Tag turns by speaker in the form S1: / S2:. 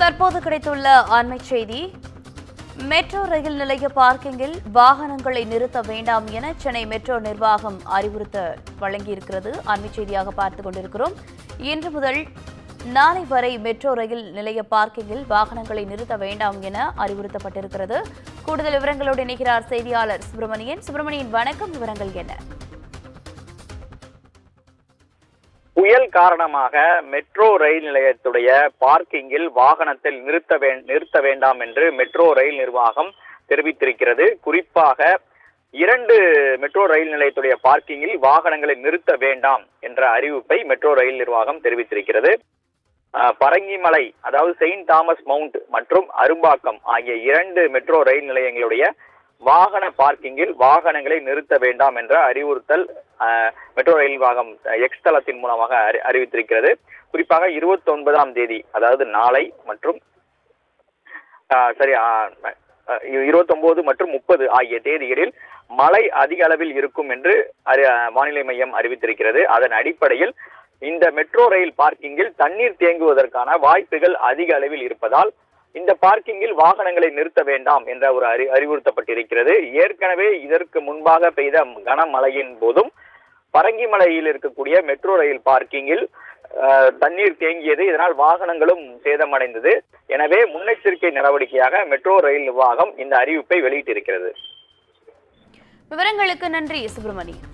S1: தற்போது கிடைத்துள்ள அண்மை செய்தி. மெட்ரோ ரயில் நிலைய பார்க்கிங்கில் வாகனங்களை நிறுத்த வேண்டாம் என சென்னை மெட்ரோ நிர்வாகம் அறிவுறுத்த வழங்கியிருக்கிறது. அண்மை செய்தியாக பார்த்துக் கொண்டிருக்கிறோம். இன்று முதல் நாளை வரை மெட்ரோ ரயில் நிலைய பார்க்கிங்கில் வாகனங்களை நிறுத்த வேண்டாம் என அறிவுறுத்தப்பட்டிருக்கிறது. கூடுதல் விவரங்களோடு இணைகிறார் செய்தியாளர் சுப்பிரமணியன். வணக்கம், விவரங்கள் என்ன?
S2: புயல் காரணமாக மெட்ரோ ரயில் நிலையத்துடைய பார்க்கிங்கில் வாகனத்தை நிறுத்த வேண்டாம் என்று மெட்ரோ ரயில் நிர்வாகம் தெரிவித்திருக்கிறது. குறிப்பாக 2 மெட்ரோ ரயில் நிலையத்துடைய பார்க்கிங்கில் வாகனங்களை நிறுத்த வேண்டாம் என்ற அறிவிப்பை மெட்ரோ ரயில் நிர்வாகம் தெரிவித்திருக்கிறது. பரங்கிமலை, அதாவது செயின்ட் தாமஸ் மவுண்ட் மற்றும் அரும்பாக்கம் ஆகிய 2 மெட்ரோ ரயில் நிலையங்களுடைய வாகன பார்க்கிங்கில் வாகனங்களை நிறுத்த வேண்டாம் என்ற அறிவுறுத்தல் மெட்ரோ ரயில் நிர்வாகம் எக்ஸ் தளத்தின் மூலமாக அறிவித்திருக்கிறது. குறிப்பாக 29ஆம் தேதி, அதாவது நாளை மற்றும் 29 மற்றும் 30 ஆகிய தேதிகளில் மழை அதிக அளவில் இருக்கும் என்று வானிலை மையம் அறிவித்திருக்கிறது. அதன் அடிப்படையில் இந்த மெட்ரோ ரயில் பார்க்கிங்கில் தண்ணீர் தேங்குவதற்கான வாய்ப்புகள் அதிக அளவில் இருப்பதால் இந்த பார்க்கிங்கில் வாகனங்களை நிறுத்த வேண்டாம் என்ற ஒரு அறிவுறுத்தப்பட்டிருக்கிறது. ஏற்கனவே இதற்கு முன்பாக பெய்த கனமழையின் போதும் பரங்கிமலையில் இருக்கக்கூடிய மெட்ரோ ரயில் பார்க்கிங்கில் தண்ணீர் தேங்கியது. இதனால் வாகனங்களும் சேதமடைந்தது. எனவே முன்னெச்சரிக்கை நடவடிக்கையாக மெட்ரோ ரயில் நிர்வாகம் இந்த அறிவிப்பை வெளியிட்டிருக்கிறது.
S1: விவரங்களுக்கு நன்றி சுப்பிரமணியன்.